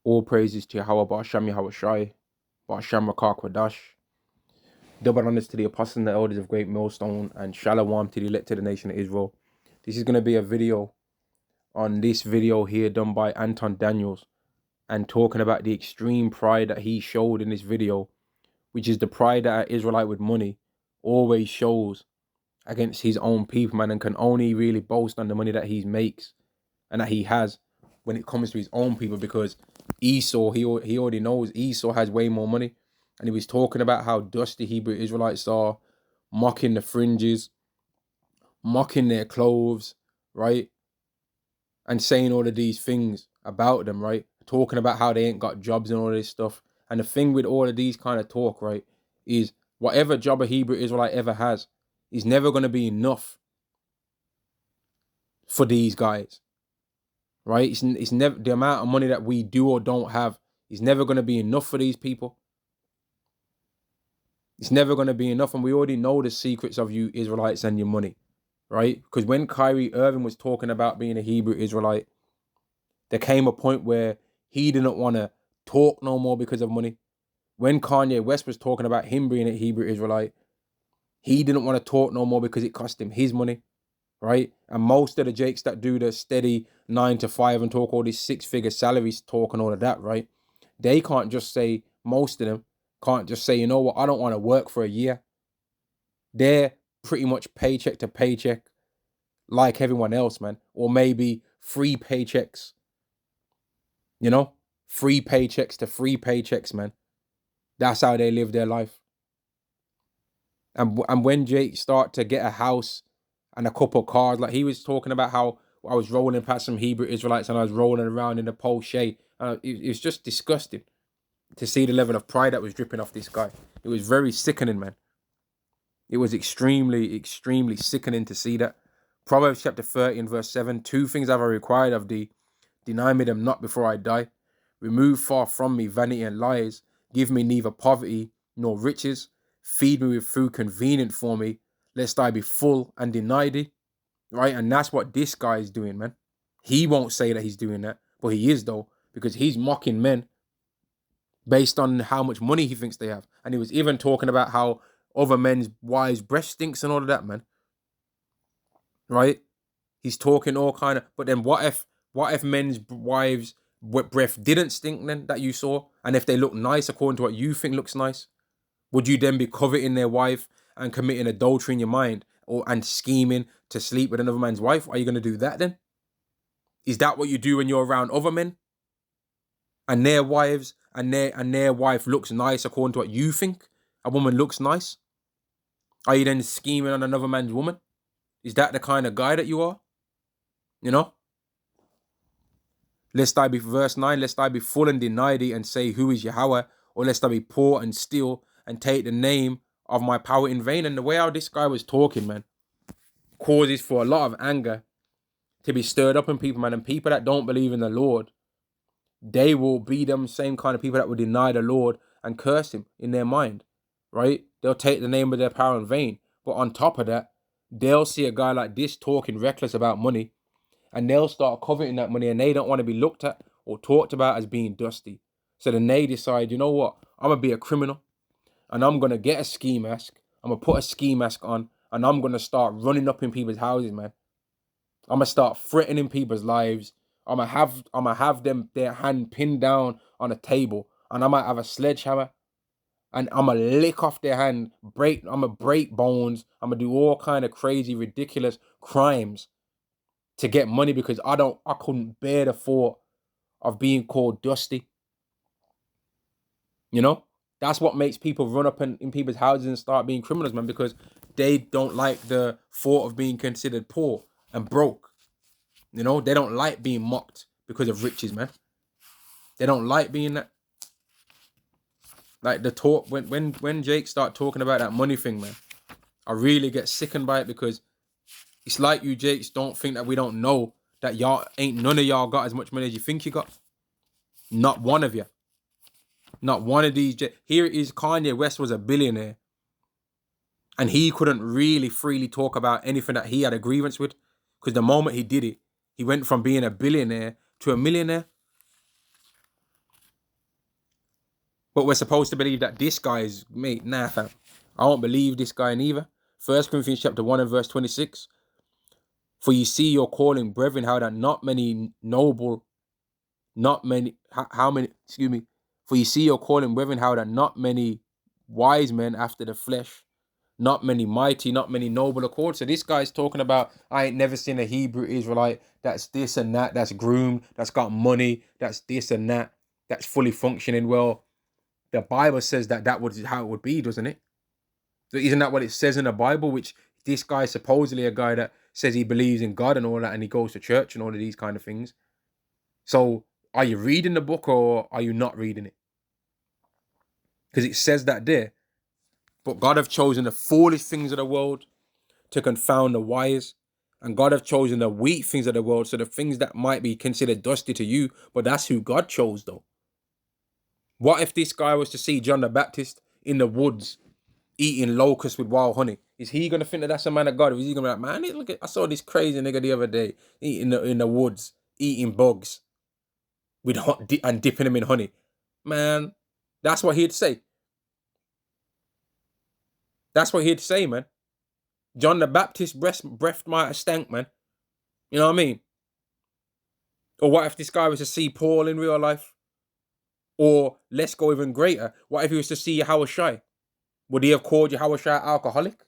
All praises to Yahweh, Ba'asham Yahweh Shai, Ba'asham Rakah Kwadash. Double honors to the apostles and the elders of Great Millstone, and Shalom to the elect of the nation of Israel. This is going to be a video on this video here done by Anton Daniels, and talking about the extreme pride that he showed in this video, which is the pride that an Israelite with money always shows against his own people, man, and can only really boast on the money that he makes and that he has when it comes to his own people, because Esau, he already knows Esau has way more money. And he was talking about how dusty Hebrew Israelites are, mocking the fringes, mocking their clothes, right? And saying all of these things about them, right? Talking about how they ain't got jobs and all this stuff. And the thing with all of these kind of talk, right, is whatever job a Hebrew Israelite ever has is never going to be enough for these guys, right? It's never, the amount of money that we do or don't have is never going to be enough for these people. It's never going to be enough. And we already know the secrets of you Israelites and your money, right? Because when Kyrie Irving was talking about being a Hebrew Israelite, there came a point where he didn't want to talk no more because of money. When Kanye West was talking about him being a Hebrew Israelite, he didn't want to talk no more because it cost him his money, right? And most of the jakes that do the steady 9 to 5 and talk all these 6-figure salaries talk and all of that, right? They can't just say, most of them can't just say, you know what, I don't want to work for a year. They're pretty much paycheck to paycheck like everyone else, man. Or maybe 3 paychecks, you know? 3 paychecks to 3 paychecks, man. That's how they live their life. And when Jake start to get a house and a couple of cars, like he was talking about how I was rolling past some Hebrew Israelites and I was rolling around in a Porsche. It was just disgusting to see the level of pride that was dripping off this guy. It was very sickening, man. It was extremely, extremely sickening to see that. Proverbs chapter 30 and verse 7, 2 things have I required of thee, deny me them not before I die. Remove far from me vanity and lies. Give me neither poverty nor riches. Feed me with food convenient for me, lest I be full and deny thee. Right? And that's what this guy is doing, man. He won't say that he's doing that, but he is though, because he's mocking men based on how much money he thinks they have. And he was even talking about how other men's wives' breath stinks and all of that, man. Right? He's talking all kind of, but then what if men's wives' breath didn't stink then, that you saw? And if they look nice according to what you think looks nice, would you then be coveting their wife and committing adultery in your mind, and scheming to sleep with another man's wife? Are you going to do that then? Is that what you do when you're around other men? And their wives and their wife looks nice according to what you think a woman looks nice? Are you then scheming on another man's woman? Is that the kind of guy that you are? You know? Lest I be, verse 9, lest I be full and deny thee and say, who is Yahweh? Or lest I be poor and steal and take the name of my power in vain. And the way how this guy was talking, man, causes for a lot of anger to be stirred up in people, man. And people that don't believe in the Lord, they will be them same kind of people that will deny the Lord and curse him in their mind, right? They'll take the name of their power in vain. But on top of that, they'll see a guy like this talking reckless about money, and they'll start coveting that money, and they don't want to be looked at or talked about as being dusty. So then they decide, you know what, I'm going to be a criminal, and I'm going to get a ski mask. I'm going to put a ski mask on, and I'm going to start running up in people's houses, man. I'm going to start threatening people's lives. I'm going to have them, their hand pinned down on a table, and I might have a sledgehammer, and I'm going to lick off their hand, I'm going to break bones. I'm going to do all kind of crazy, ridiculous crimes to get money, because I couldn't bear the thought of being called dusty. You know, that's what makes people run up in people's houses and start being criminals, man, because they don't like the thought of being considered poor and broke. You know, they don't like being mocked because of riches, man. They don't like being that. Like the talk, when Jake start talking about that money thing, man, I really get sickened by it, because it's like you Jakes don't think that we don't know that y'all ain't, none of y'all got as much money as you think you got. Not one of you. Not one of these. Here is Kanye West was a billionaire, and he couldn't really freely talk about anything that he had a grievance with, because the moment he did it, he went from being a billionaire to a millionaire. But we're supposed to believe that this guy is, mate, nah, fam. I don't believe this guy neither. 1 Corinthians chapter 1 and verse 26. For you see your calling, brethren, how that not many noble, not many, how many, excuse me. For you see your calling, brethren, how that not many wise men after the flesh, not many mighty, not many noble accord. So this guy's talking about, I ain't never seen a Hebrew Israelite that's this and that, that's groomed, that's got money, that's this and that, that's fully functioning well. The Bible says that that was how it would be, doesn't it? So isn't that what it says in the Bible? Which this guy is supposedly a guy that says he believes in God and all that, and he goes to church and all of these kind of things. So are you reading the book or are you not reading it? Because it says that there. But God have chosen the foolish things of the world to confound the wise. And God have chosen the weak things of the world. So the things that might be considered dusty to you, but that's who God chose though. What if this guy was to see John the Baptist in the woods eating locusts with wild honey? Is he going to think that that's a man of God? Or is he going to be like, man, look at, I saw this crazy nigga the other day eating in the woods, eating bugs with and dipping them in honey? Man, that's what he'd say. That's what he'd say, man. John the Baptist breath might have stank, man. You know what I mean? Or what if this guy was to see Paul in real life? Or let's go even greater. What if he was to see Yahweh Shai? Would he have called Yahweh Shai alcoholic?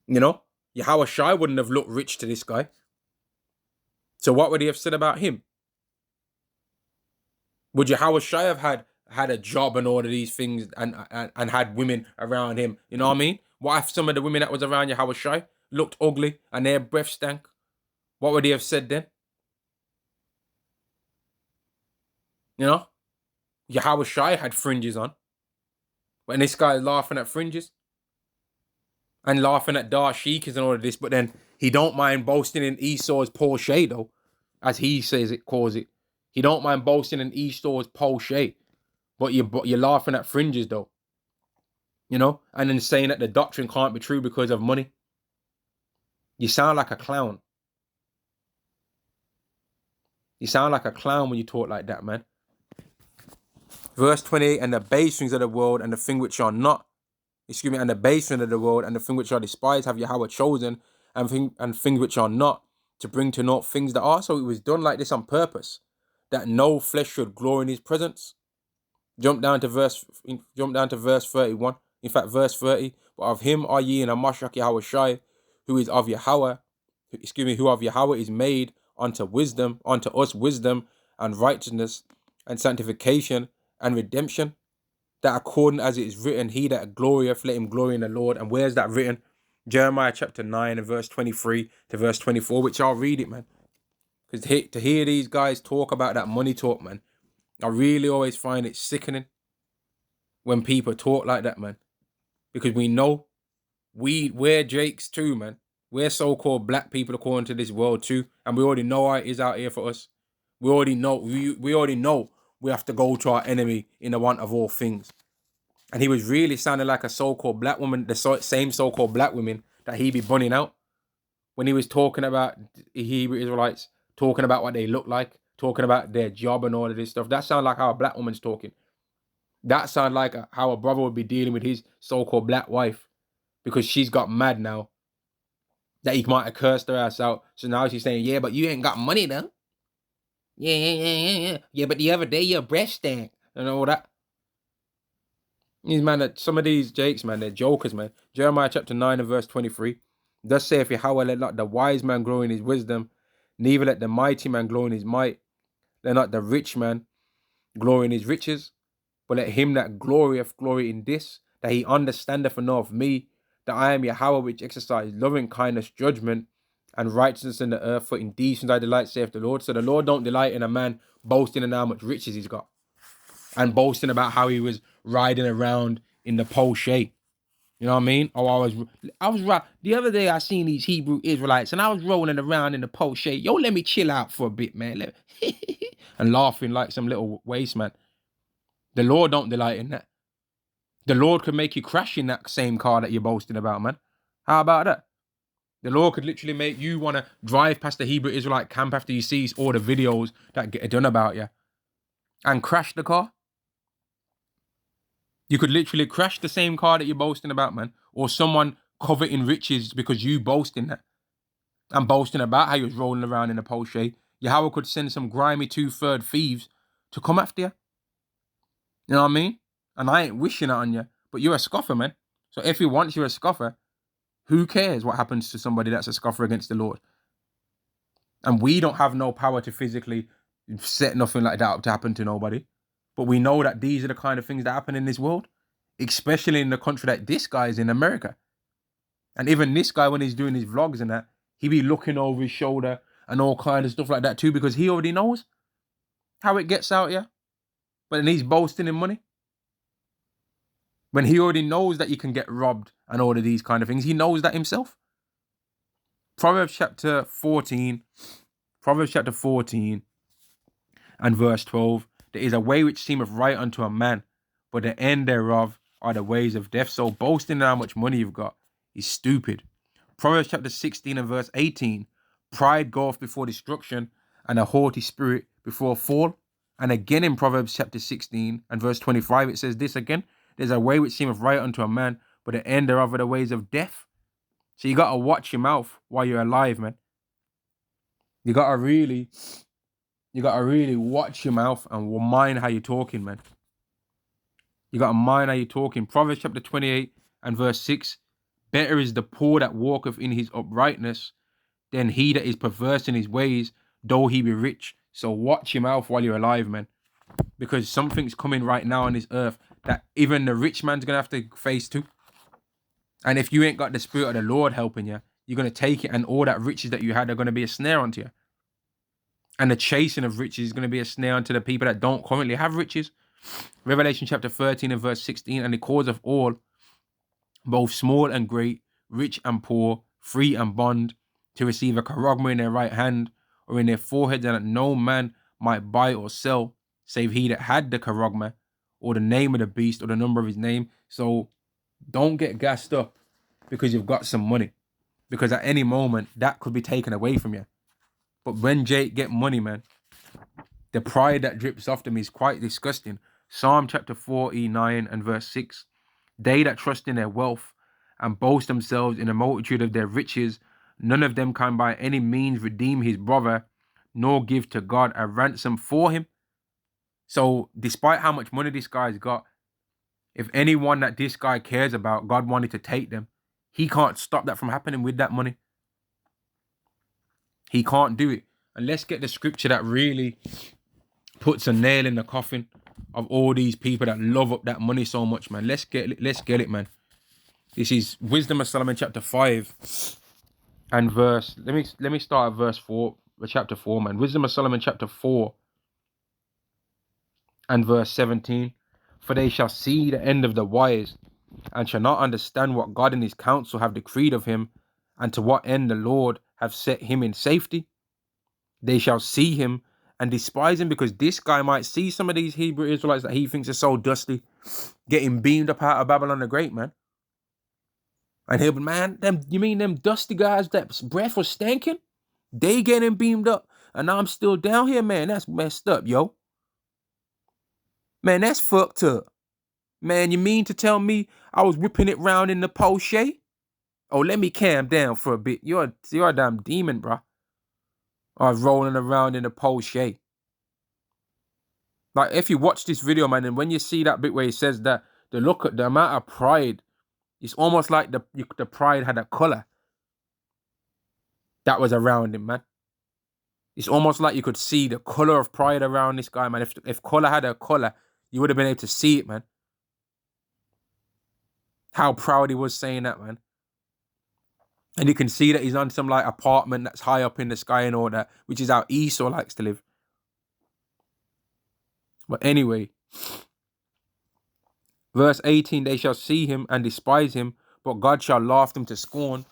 You know? Yahweh Shai wouldn't have looked rich to this guy. So what would he have said about him? Would Yahweh Shai have had a job and all of these things and had women around him? You know what I mean? What if some of the women that was around Yahweh Shai looked ugly and their breath stank? What would he have said then? You know? Yahweh Shai had fringes on. And this guy is laughing at fringes. And laughing at dashikis and all of this. But then he don't mind boasting in Esau's Porsche though. As he says it, calls it. He don't mind boasting in Esau's Porsche. But you're laughing at fringes though. You know? And then saying that the doctrine can't be true because of money. You sound like a clown. You sound like a clown when you talk like that, man. Verse 28, and the base things of the world and the thing which are not, and the base things of the world and the thing which are despised have Yahweh chosen, and things which are not, to bring to naught things that are. So it was done like this on purpose, that no flesh should glory in his presence. Jump down to verse 31. In fact, verse 30. But of him are ye in a Mashiach Yahweh Shai, who is of Yahweh, who of Yahweh is made unto us wisdom and righteousness and sanctification and redemption, that according as it is written, he that glorieth, let him glory in the Lord. And where's that written? Jeremiah chapter 9 and verse 23 to verse 24, which I'll read it, man. Because to hear these guys talk about that money talk, man, I really always find it sickening when people talk like that, man. Because we know we're Jakes too, man. We're so-called black people according to this world too. And we already know how it is out here for us. We already know. We already know we have to go to our enemy in the want of all things. And he was really sounding like a so-called black woman, the same so-called black women that he be bunning out. When he was talking about the Hebrew Israelites, talking about what they look like, talking about their job and all of this stuff. That sounds like how a black woman's talking. That sounds like how a brother would be dealing with his so-called black wife. Because she's got mad now. That he might have cursed her ass out. So now she's saying, yeah, but you ain't got money though. Yeah. Yeah, but the other day your breast stank. And all that. These man, some of these Jakes, man, they're jokers, man. Jeremiah chapter 9 and verse 23. Thus saith Yahweh, let not the wise man grow in his wisdom, neither let the mighty man glory in his might. Let not the rich man glory in his riches, but let him that glorieth glory in this, that he understandeth and knoweth me, that I am Yahweh which exercise loving kindness, judgment, and righteousness in the earth. For in these things I delight, saith the Lord. So the Lord don't delight in a man boasting in how much riches he's got. And boasting about how he was riding around in the Porsche. You know what I mean? Oh, I was right. The other day I seen these Hebrew Israelites and I was rolling around in the Porsche. Yo, let me chill out for a bit, man. And laughing like some little waste man. The Lord don't delight in that. The Lord could make you crash in that same car that you're boasting about, man. How about that? The Lord could literally make you want to drive past the Hebrew Israelite camp after you see all the videos that get done about you and crash the car. You could literally crash the same car that you're boasting about, man. Or someone coveting riches because you boasting that. And boasting about how you was rolling around in a Porsche. Yahweh could send some grimy 2/3 thieves to come after you. You know what I mean? And I ain't wishing it on you, but you're a scoffer, man. So if he wants you a scoffer, who cares what happens to somebody that's a scoffer against the Lord? And we don't have no power to physically set nothing like that up to happen to nobody. But we know that these are the kind of things that happen in this world, especially in the country that this guy is in, America. And even this guy, when he's doing his vlogs and that, he be looking over his shoulder and all kind of stuff like that too, because he already knows how it gets out here. But then he's boasting in money. When he already knows that you can get robbed and all of these kind of things, he knows that himself. Proverbs chapter 14 and verse 12. There is a way which seemeth right unto a man, but the end thereof are the ways of death. So boasting in how much money you've got is stupid. Proverbs chapter 16 and verse 18. Pride goeth before destruction, and a haughty spirit before a fall. And again in Proverbs chapter 16 and verse 25, it says this again. There's a way which seemeth right unto a man, but the end thereof are the ways of death. So you got to watch your mouth while you're alive, man. You got to really watch your mouth and mind how you're talking, man. You got to mind how you're talking. Proverbs chapter 28 and verse 6. Better is the poor that walketh in his uprightness than he that is perverse in his ways, though he be rich. So watch your mouth while you're alive, man. Because something's coming right now on this earth that even the rich man's going to have to face too. And if you ain't got the spirit of the Lord helping you, you're going to take it, and all that riches that you had are going to be a snare unto you. And the chasing of riches is going to be a snare unto the people that don't currently have riches. Revelation chapter 13 and verse 16. And the cause of all, both small and great, rich and poor, free and bond, to receive a charogma in their right hand or in their forehead, and that no man might buy or sell, save he that had the charogma, or the name of the beast, or the number of his name. So don't get gassed up because you've got some money, because at any moment that could be taken away from you. But when Jake get money, man, the pride that drips off them is quite disgusting. Psalm chapter 49 and verse 6. They that trust in their wealth and boast themselves in the multitude of their riches, none of them can by any means redeem his brother, nor give to God a ransom for him. So despite how much money this guy's got, if anyone that this guy cares about, God wanted to take them, he can't stop that from happening with that money. He can't do it. And let's get the scripture that really puts a nail in the coffin of all these people that love up that money so much, man. Let's get it, man. This is Wisdom of Solomon chapter 5 and verse. Let me start at verse 4, chapter 4, man. Wisdom of Solomon chapter 4 and verse 17. For they shall see the end of the wise, and shall not understand what God and his counsel have decreed of him, and to what end the Lord have set him in safety. They shall see him and despise him, because this guy might see some of these Hebrew Israelites that he thinks are so dusty getting beamed up out of Babylon the Great, man. And he'll be, man, you mean them dusty guys that breath was stinking? They getting beamed up, and I'm still down here, man. That's messed up, yo. Man, that's fucked up. Man, you mean to tell me I was whipping it round in the Porsche? Oh, let me calm down for a bit. You're a damn demon, bro. I was rolling around in a Porsche. Like, if you watch this video, man, and when you see that bit where he says that, look at the amount of pride, it's almost like the pride had a color that was around him, man. It's almost like you could see the color of pride around this guy, man. If color had a color, you would have been able to see it, man. How proud he was saying that, man. And you can see that he's on some like apartment that's high up in the sky and all that, which is how Esau likes to live. But anyway, verse 18, they shall see him and despise him, but God shall laugh them to scorn,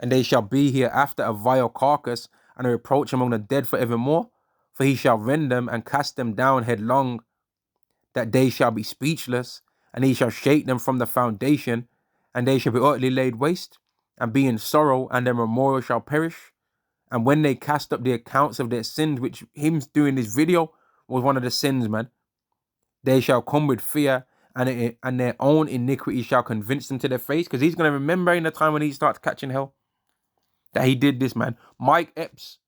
and they shall be hereafter a vile carcass and a reproach among the dead forevermore. For he shall rend them and cast them down headlong, that they shall be speechless, and he shall shake them from the foundation, and they shall be utterly laid waste, and be in sorrow, and their memorial shall perish. And when they cast up the accounts of their sins, which him doing this video was one of the sins, man, they shall come with fear and their own iniquity shall convince them to their face, because he's going to remember in the time when he starts catching hell that he did this, man. Mike Epps,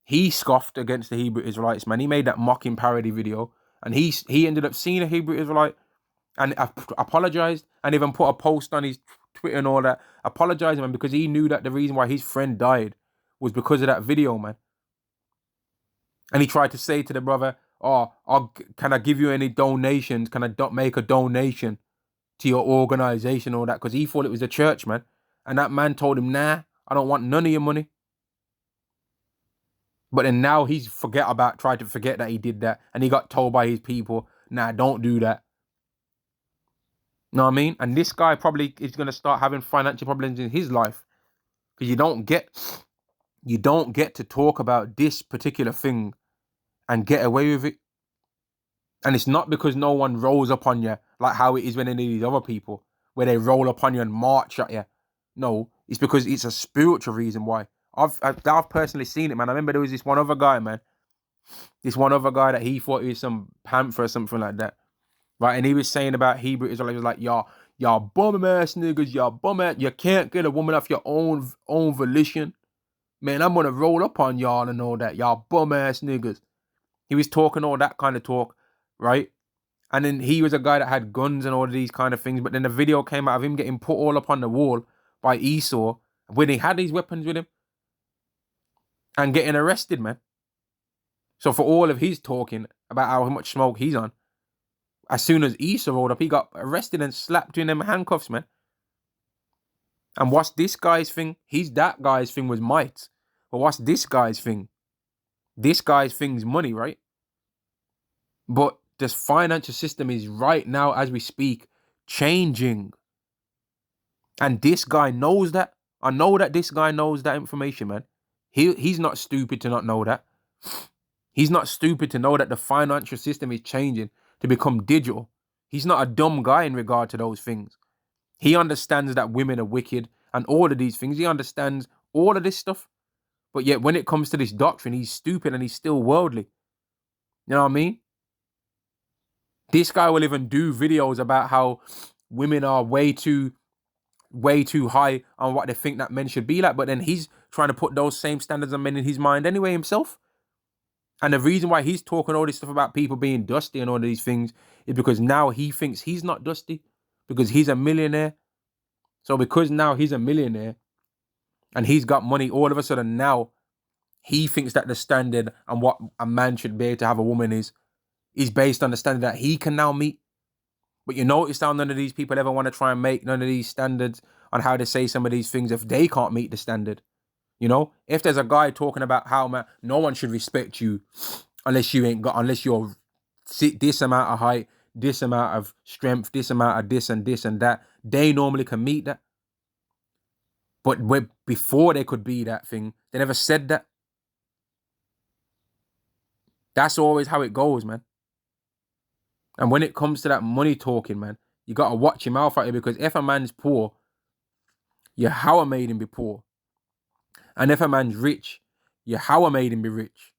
he scoffed against the Hebrew Israelites, man. He made that mocking parody video, and he ended up seeing a Hebrew Israelite and apologized, and even put a post on his Twitter and all that, apologizing, man, because he knew that the reason why his friend died was because of that video, man. And he tried to say to the brother, "Oh, can I give you any donations? Can I make a donation to your organization, all that?" Because he thought it was a church, man. And that man told him, "Nah, I don't want none of your money." But then now he's tried to forget that he did that. And he got told by his people, "Nah, don't do that." You know what I mean? And this guy probably is going to start having financial problems in his life. Because you don't get to talk about this particular thing and get away with it. And it's not because no one rolls up on you like how it is when any of these other people, where they roll up on you and march at you. No, it's because it's a spiritual reason why. I've personally seen it, man. I remember there was this one other guy, man. This one other guy that he thought he was some panther or something like that. Right? And he was saying about Hebrew Israelites, he was like, y'all bum ass niggas, y'all bum ass, you can't get a woman off your own volition. Man, I'm gonna roll up on y'all and all that. Y'all bum ass niggas. He was talking all that kind of talk, right? And then he was a guy that had guns and all of these kind of things. But then the video came out of him getting put all up on the wall by Esau when he had these weapons with him and getting arrested, man. So for all of his talking about how much smoke he's on, as soon as Esau rolled up, he got arrested and slapped in them handcuffs, man. And what's this guy's thing? That guy's thing was might. But what's this guy's thing? This guy's thing's money, right? But this financial system is right now, as we speak, changing. And this guy knows that. I know that this guy knows that information, man. He's not stupid to not know that. He's not stupid to know that the financial system is changing to become digital. He's not a dumb guy in regard to those things. He understands that women are wicked and all of these things. He understands all of this stuff. But yet when it comes to this doctrine, he's stupid and he's still worldly. You know what I mean? This guy will even do videos about how women are way too high on what they think that men should be like. But then he's trying to put those same standards on men in his mind anyway himself. And the reason why he's talking all this stuff about people being dusty and all of these things is because now he thinks he's not dusty because he's a millionaire. So because now he's a millionaire and he's got money, all of a sudden now he thinks that the standard and what a man should be able to have a woman is based on the standard that he can now meet. But you notice how none of these people ever want to try and make none of these standards on how to say some of these things if they can't meet the standard. You know, if there's a guy talking about how, man, no one should respect you unless you're this amount of height, this amount of strength, this amount of this and this and that, they normally can meet that. But before they could be that thing, they never said that. That's always how it goes, man. And when it comes to that money talking, man, you got to watch your mouth out here, because if a man's poor, Yahweh made him be poor. And if a man's rich, Yahweh made him be rich.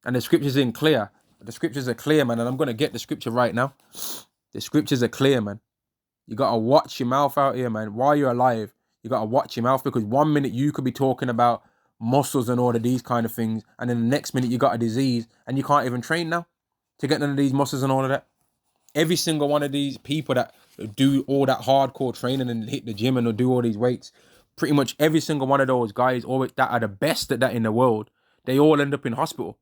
And the scriptures are clear. The scriptures are clear, man. And I'm going to get the scripture right now. The scriptures are clear, man. You got to watch your mouth out here, man. While you're alive, you got to watch your mouth, because 1 minute you could be talking about muscles and all of these kind of things. And then the next minute you got a disease and you can't even train now to get none of these muscles and all of that. Every single one of these people that do all that hardcore training and hit the gym and do all these weights, pretty much every single one of those guys that are the best at that in the world, they all end up in hospital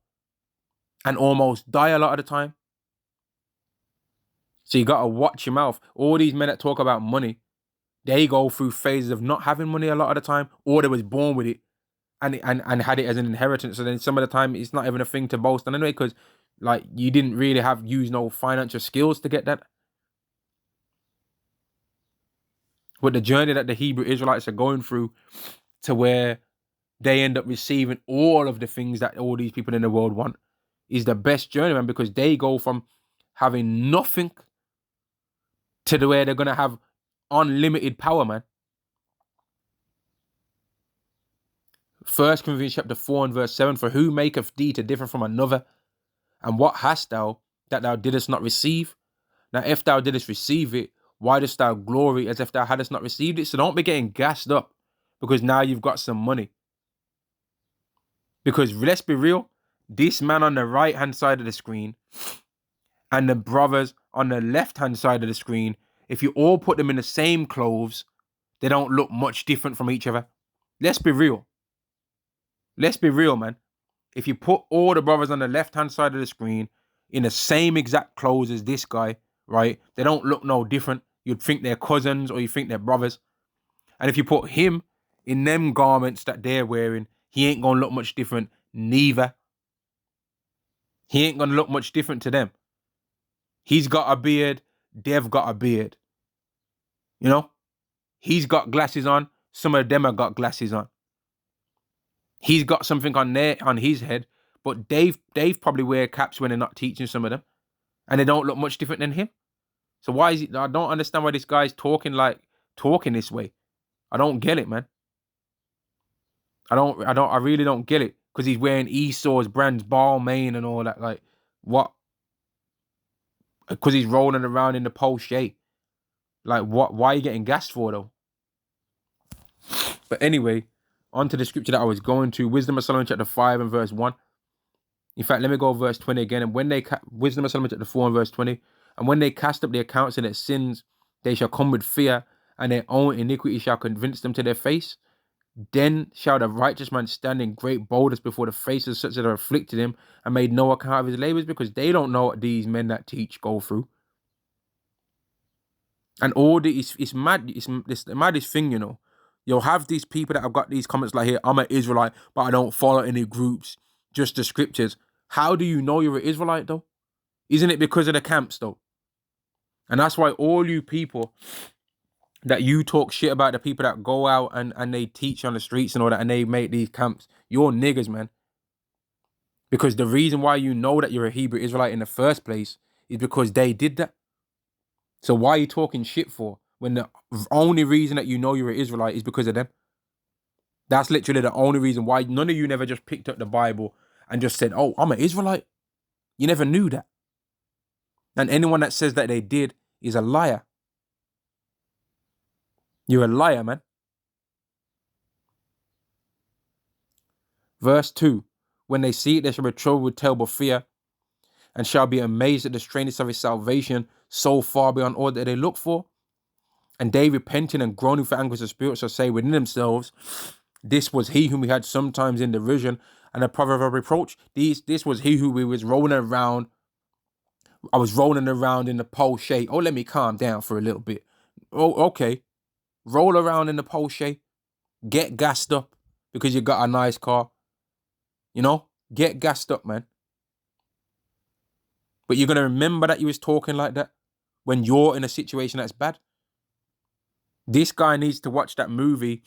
and almost die a lot of the time. So you got to watch your mouth. All these men that talk about money, they go through phases of not having money a lot of the time, or they was born with it and had it as an inheritance. So then some of the time it's not even a thing to boast on anyway, because like you didn't really use no financial skills to get that. But the journey that the Hebrew Israelites are going through to where they end up receiving all of the things that all these people in the world want is the best journey, man, because they go from having nothing to the way they're going to have unlimited power, man. 1 Corinthians chapter 4 and verse 7, for who maketh thee to differ from another? And what hast thou that thou didst not receive? Now, if thou didst receive it, why dost thou glory as if thou hadst not received it? So don't be getting gassed up because now you've got some money. Because let's be real, this man on the right-hand side of the screen and the brothers on the left-hand side of the screen, if you all put them in the same clothes, they don't look much different from each other. Let's be real. Let's be real, man. If you put all the brothers on the left-hand side of the screen in the same exact clothes as this guy, right, they don't look no different. You'd think they're cousins or you think they're brothers. And if you put him in them garments that they're wearing, he ain't gonna look much different neither. He ain't gonna look much different to them. He's got a beard, they've got a beard. You know? He's got glasses on, some of them have got glasses on. He's got something on his head, but Dave probably wear caps when they're not teaching some of them. And they don't look much different than him. So why is it? I don't understand why this guy's talking this way. I don't get it, man. I really don't get it. Because he's wearing Esau's brands, Balmain and all that. Like, what? Because he's rolling around in the Porsche. Like, what? Why are you getting gassed for, though? But anyway, on to the scripture that I was going to. Wisdom of Solomon chapter 5 and verse 1. In fact, let me go verse 20 again. And when they, Wisdom of Solomon chapter 4 and verse 20. And when they cast up their accounts and their sins, they shall come with fear, and their own iniquity shall convince them to their face. Then shall the righteous man stand in great boldness before the face of such that have afflicted him and made no account of his labors, because they don't know what these men that teach go through. And all it's mad. It's the maddest thing, you know. You'll have these people that have got these comments like here, I'm an Israelite, but I don't follow any groups, just the scriptures. How do you know you're an Israelite, though? Isn't it because of the camps, though? And that's why all you people that you talk shit about, the people that go out and they teach on the streets and all that, and they make these camps, you're niggas, man. Because the reason why you know that you're a Hebrew Israelite in the first place is because they did that. So why are you talking shit for when the only reason that you know you're an Israelite is because of them? That's literally the only reason why. None of you never just picked up the Bible and just said, oh, I'm an Israelite. You never knew that. And anyone that says that they did is a liar. You're a liar, man. Verse 2. When they see it, they shall be troubled with terrible fear, and shall be amazed at the strangeness of his salvation, so far beyond all that they look for. And they, repenting and groaning for anguish of spirit, shall say within themselves, this was he whom we had sometimes in derision and a proverb of reproach. This was he who we was rolling around. I was rolling around in the Porsche. Oh, let me calm down for a little bit. Oh, okay. Roll around in the Porsche. Get gassed up because you got a nice car. You know? Get gassed up, man. But you're going to remember that you was talking like that when you're in a situation that's bad. This guy needs to watch that movie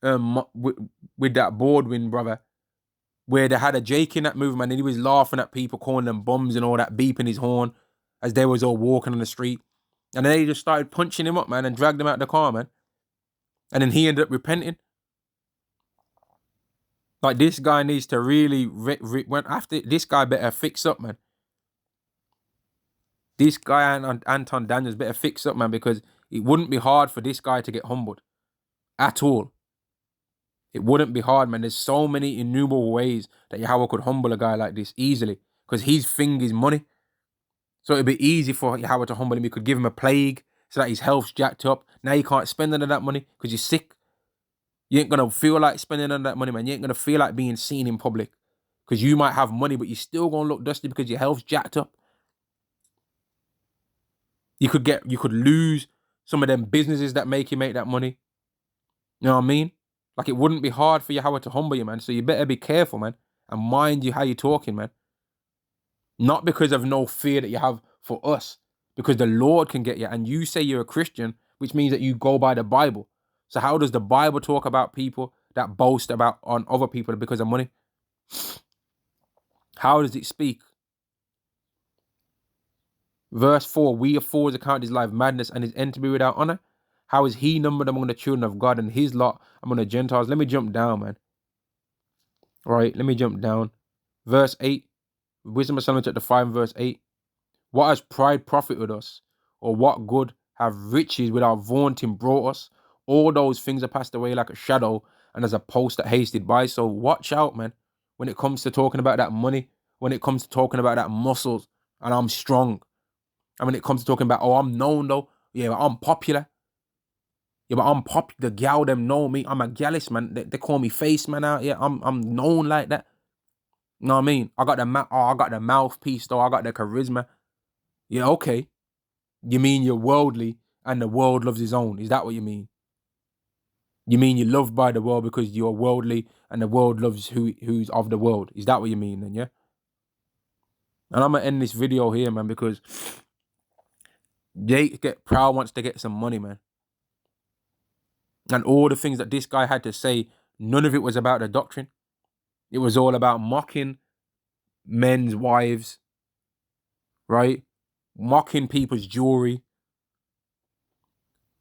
with that Baldwin brother, where they had a Jake in that movie, man, and he was laughing at people, calling them bums and all that, beeping his horn as they was all walking on the street. And then they just started punching him up, man, and dragged him out of the car, man. And then he ended up repenting. Like, this guy needs to really, this guy better fix up, man. This guy and Anton Daniels better fix up, man, because it wouldn't be hard for this guy to get humbled. At all. It wouldn't be hard, man. There's so many innumerable ways that Yahweh could humble a guy like this easily, because his thing is money. So it'd be easy for Yahweh to humble him. He could give him a plague so that his health's jacked up. Now you can't spend none of that money because you're sick. You ain't going to feel like spending none of that money, man. You ain't going to feel like being seen in public because you might have money, but you're still going to look dusty because your health's jacked up. You could lose some of them businesses that make you make that money. You know what I mean? Like, it wouldn't be hard for Yahweh to humble you, man. So you better be careful, man. And mind you how you're talking, man. Not because of no fear that you have for us. Because the Lord can get you. And you say you're a Christian, which means that you go by the Bible. So how does the Bible talk about people that boast about on other people because of money? How does it speak? Verse 4, we of fools account his life madness and his end to be without honor. How is he numbered among the children of God and his lot among the Gentiles? Let me jump down, man. All right, let me jump down. Verse 8, Wisdom of Solomon chapter 5 and verse 8. What has pride profited us? or what good have riches without vaunting brought us? All those things are passed away like a shadow, and as a post that hasted by. So watch out, man, when it comes to talking about that money, when it comes to talking about that muscles, and I'm strong. And when it comes to talking about, oh, I'm known though, yeah, but I'm popular. Yeah, but I'm popular. The gal them know me. I'm a gallus, man. They call me face man out here. I'm known like that. You know what I mean? I got I got the mouthpiece though. I got the charisma. Yeah, okay. You mean you're worldly and the world loves his own? Is that what you mean? You mean you're loved by the world because you're worldly and the world loves who's of the world? Is that what you mean then, yeah? And I'm gonna end this video here, man, because they get proud wants to get some money, man. And all the things that this guy had to say, none of it was about the doctrine. It was all about mocking men's wives, right? Mocking people's jewelry,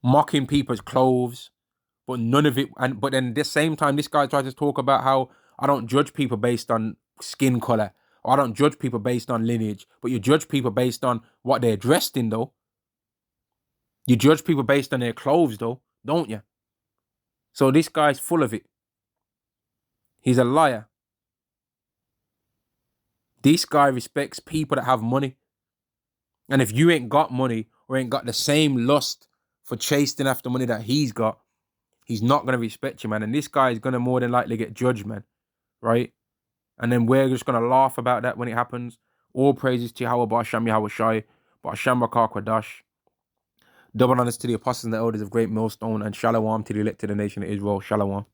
mocking people's clothes, but none of it. But then at the same time, this guy tries to talk about how I don't judge people based on skin color, or I don't judge people based on lineage, but you judge people based on what they're dressed in, though. You judge people based on their clothes, though, don't you? So this guy's full of it. He's a liar. This guy respects people that have money. And if you ain't got money or ain't got the same lust for chasing after money that he's got, he's not going to respect you, man. And this guy is going to more than likely get judged, man. Right? And then we're just going to laugh about that when it happens. All praises to Yahweh, Ba'asham Yahweh Shai, Ba'asham Rakar Kwadash. Double honors to the apostles and the elders of Great Millstone, and Shalom to the elected nation of Israel. Shalom.